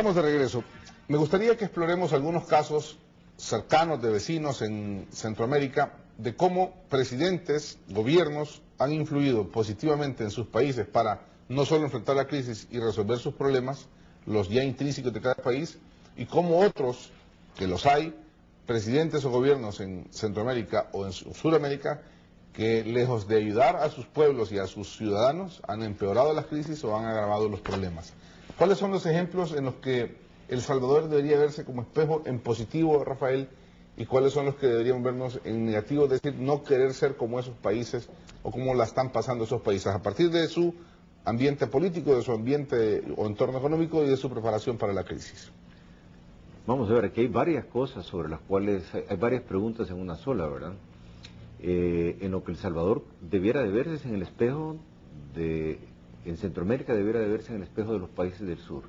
Estamos de regreso. Me gustaría que exploremos algunos casos cercanos de vecinos en Centroamérica de cómo presidentes, gobiernos han influido positivamente en sus países para no solo enfrentar la crisis y resolver sus problemas, los ya intrínsecos de cada país, y cómo otros, que los hay, presidentes o gobiernos en Centroamérica o en Sudamérica, que lejos de ayudar a sus pueblos y a sus ciudadanos, han empeorado las crisis o han agravado los problemas. ¿Cuáles son los ejemplos en los que El Salvador debería verse como espejo en positivo, Rafael, y cuáles son los que deberíamos vernos en negativo, es decir, no querer ser como esos países o como la están pasando esos países, a partir de su ambiente político, de su ambiente o entorno económico y de su preparación para la crisis? Vamos a ver, aquí hay varias cosas sobre las cuales, hay varias preguntas en una sola, ¿verdad? En lo que El Salvador debiera de verse es en el espejo en Centroamérica debiera de verse en el espejo de los países del sur,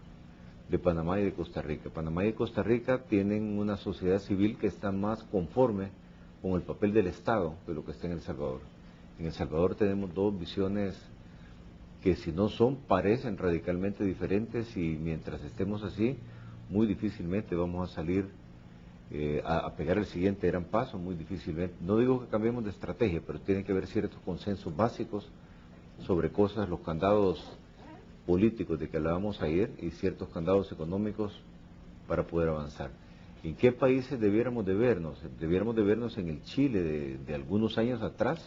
de Panamá y de Costa Rica. Panamá y Costa Rica tienen una sociedad civil que está más conforme con el papel del Estado de lo que está en El Salvador. En El Salvador tenemos dos visiones que si no son, parecen radicalmente diferentes, y mientras estemos así, muy difícilmente vamos a salir a pegar el siguiente gran paso, muy difícilmente. No digo que cambiemos de estrategia, pero tiene que haber ciertos consensos básicos sobre cosas, los candados políticos de que hablábamos ayer y ciertos candados económicos para poder avanzar. ¿En qué países debiéramos de vernos? Debiéramos de vernos en el Chile de algunos años atrás,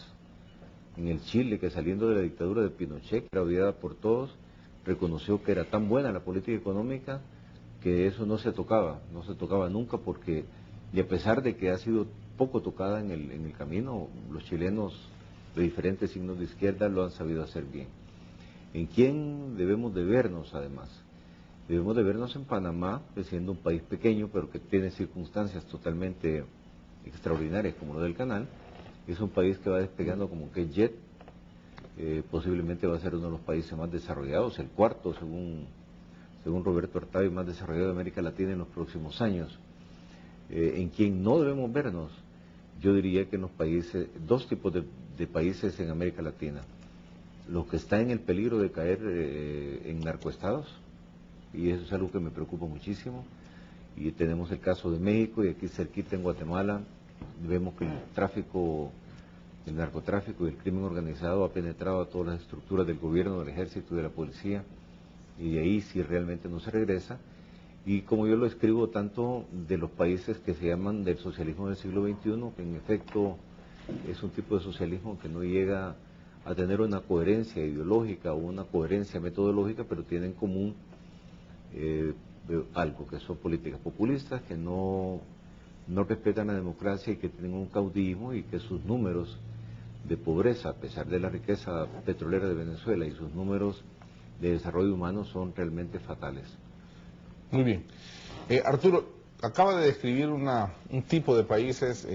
en el Chile que saliendo de la dictadura de Pinochet, que era odiada por todos, reconoció que era tan buena la política económica que eso no se tocaba nunca, porque, y a pesar de que ha sido poco tocada en el camino, los chilenos de diferentes signos de izquierda lo han sabido hacer bien. ¿En quién debemos de vernos además? Debemos de vernos en Panamá, siendo un país pequeño, pero que tiene circunstancias totalmente extraordinarias como lo del canal. Es un país que va despegando como que jet, posiblemente va a ser uno de los países más desarrollados, el cuarto según Roberto Artavi, más desarrollado de América Latina en los próximos años. ¿En quién no debemos vernos? Yo diría que en los países, dos tipos de países en América Latina: los que están en el peligro de caer en narcoestados, y eso es algo que me preocupa muchísimo, y tenemos el caso de México, y aquí cerquita en Guatemala vemos que el narcotráfico y el crimen organizado ha penetrado a todas las estructuras del gobierno, del ejército y de la policía, y de ahí si realmente no se regresa. Y como yo lo escribo, tanto de los países que se llaman del socialismo del siglo XXI, que en efecto es un tipo de socialismo que no llega a tener una coherencia ideológica o una coherencia metodológica, pero tiene en común algo, que son políticas populistas, que no respetan la democracia y que tienen un caudillismo, y que sus números de pobreza, a pesar de la riqueza petrolera de Venezuela, y sus números de desarrollo humano son realmente fatales. Muy bien. Arturo, acaba de describir un tipo de países,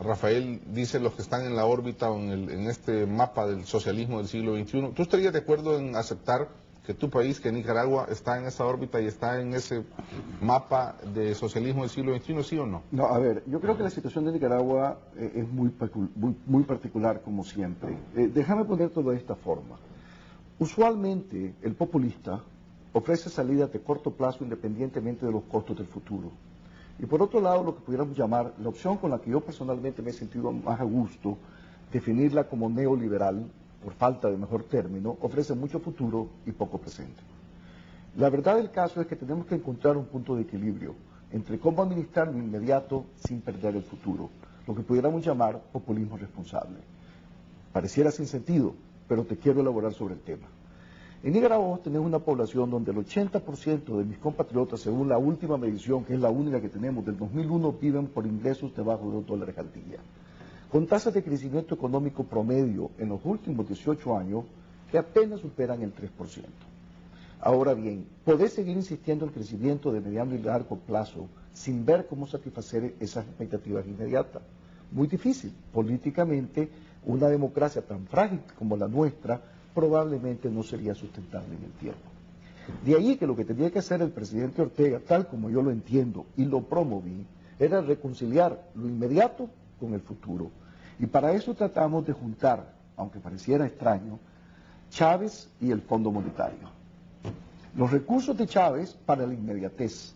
Rafael dice los que están en la órbita o en este mapa del socialismo del siglo XXI. ¿Tú estarías de acuerdo en aceptar que tu país, que Nicaragua, está en esa órbita y está en ese mapa de socialismo del siglo XXI, sí o no? No, a ver, yo creo que la situación de Nicaragua es muy particular, como siempre. Déjame poner todo de esta forma. Usualmente el populista ofrece salidas de corto plazo independientemente de los costos del futuro. Y por otro lado, lo que pudiéramos llamar la opción con la que yo personalmente me he sentido más a gusto, definirla como neoliberal, por falta de mejor término, ofrece mucho futuro y poco presente. La verdad del caso es que tenemos que encontrar un punto de equilibrio entre cómo administrar lo inmediato sin perder el futuro, lo que pudiéramos llamar populismo responsable. Pareciera sin sentido, pero te quiero elaborar sobre el tema. En Nicaragua tenemos una población donde el 80% de mis compatriotas, según la última medición, que es la única que tenemos del 2001, viven por ingresos debajo de $2 al día, con tasas de crecimiento económico promedio en los últimos 18 años que apenas superan el 3%. Ahora bien, poder seguir insistiendo en el crecimiento de mediano y largo plazo sin ver cómo satisfacer esas expectativas inmediatas. Muy difícil. Políticamente, una democracia tan frágil como la nuestra probablemente no sería sustentable en el tiempo. De ahí que lo que tenía que hacer el presidente Ortega, tal como yo lo entiendo y lo promoví, era reconciliar lo inmediato con el futuro. Y para eso tratamos de juntar, aunque pareciera extraño, Chávez y el Fondo Monetario. Los recursos de Chávez para la inmediatez,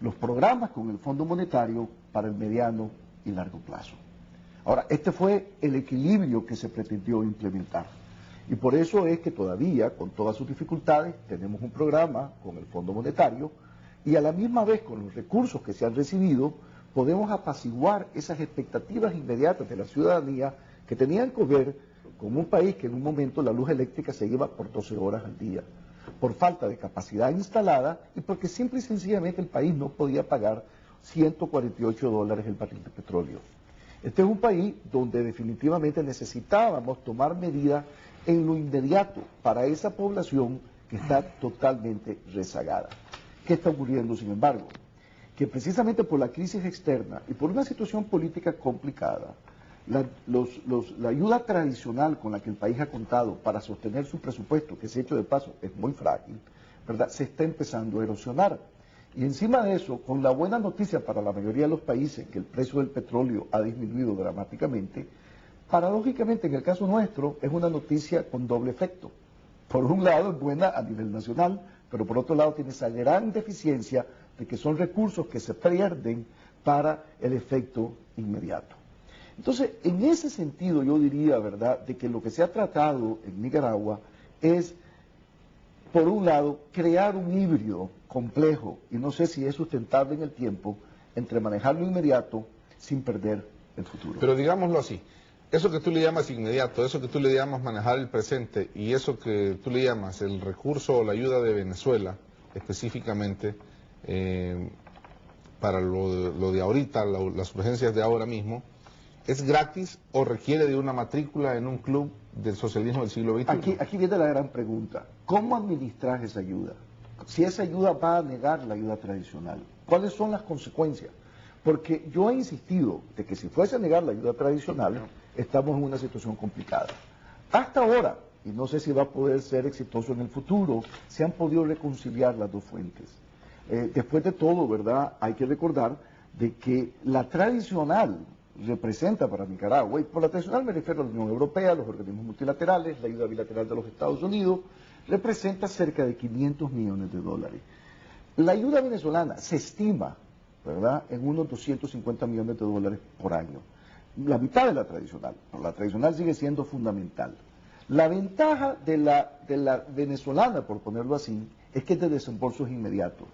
los programas con el Fondo Monetario para el mediano y largo plazo. Ahora, este fue el equilibrio que se pretendió implementar. Y por eso es que todavía, con todas sus dificultades, tenemos un programa con el Fondo Monetario y a la misma vez con los recursos que se han recibido, podemos apaciguar esas expectativas inmediatas de la ciudadanía que tenían que ver con un país que en un momento la luz eléctrica se iba por 12 horas al día, por falta de capacidad instalada y porque simple y sencillamente el país no podía pagar $148 el barril de petróleo. Este es un país donde definitivamente necesitábamos tomar medidas en lo inmediato para esa población que está totalmente rezagada. ¿Qué está ocurriendo, sin embargo? Que precisamente por la crisis externa y por una situación política complicada, la ayuda tradicional con la que el país ha contado para sostener su presupuesto, que se ha hecho de paso es muy frágil, ¿verdad?, se está empezando a erosionar. Y encima de eso, con la buena noticia para la mayoría de los países que el precio del petróleo ha disminuido dramáticamente, paradójicamente en el caso nuestro es una noticia con doble efecto. Por un lado es buena a nivel nacional, pero por otro lado tiene esa gran deficiencia de que son recursos que se pierden para el efecto inmediato. Entonces, en ese sentido yo diría, ¿verdad?, de que lo que se ha tratado en Nicaragua es, por un lado, crear un híbrido complejo, y no sé si es sustentable en el tiempo, entre manejar lo inmediato sin perder el futuro. Pero digámoslo así, eso que tú le llamas inmediato, eso que tú le llamas manejar el presente, y eso que tú le llamas el recurso o la ayuda de Venezuela, específicamente, para lo de ahorita, las urgencias de ahora mismo, ¿es gratis o requiere de una matrícula en un club del socialismo del siglo XXI? Aquí viene la gran pregunta. ¿Cómo administrar esa ayuda? Si esa ayuda va a negar la ayuda tradicional, ¿cuáles son las consecuencias? Porque yo he insistido de que si fuese a negar la ayuda tradicional, estamos en una situación complicada. Hasta ahora, y no sé si va a poder ser exitoso en el futuro, se han podido reconciliar las dos fuentes. Después de todo, ¿verdad?, hay que recordar de que la tradicional representa para Nicaragua, y por la tradicional me refiero a la Unión Europea, los organismos multilaterales, la ayuda bilateral de los Estados Unidos, representa cerca de $500 millones. La ayuda venezolana se estima, ¿verdad?, en unos $250 millones por año. La mitad de la tradicional, pero la tradicional sigue siendo fundamental. La ventaja de la venezolana, por ponerlo así, es que es de desembolsos inmediatos.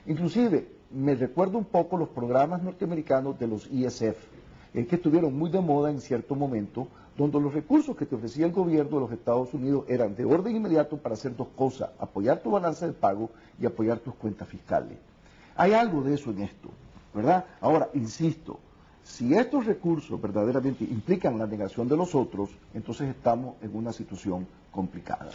Inclusive, me recuerdo un poco los programas norteamericanos de los ISF, que estuvieron muy de moda en cierto momento, donde los recursos que te ofrecía el gobierno de los Estados Unidos eran de orden inmediato para hacer dos cosas: apoyar tu balanza de pago y apoyar tus cuentas fiscales. Hay algo de eso en esto, ¿verdad? Ahora, insisto, si estos recursos verdaderamente implican la negación de los otros, entonces estamos en una situación complicada.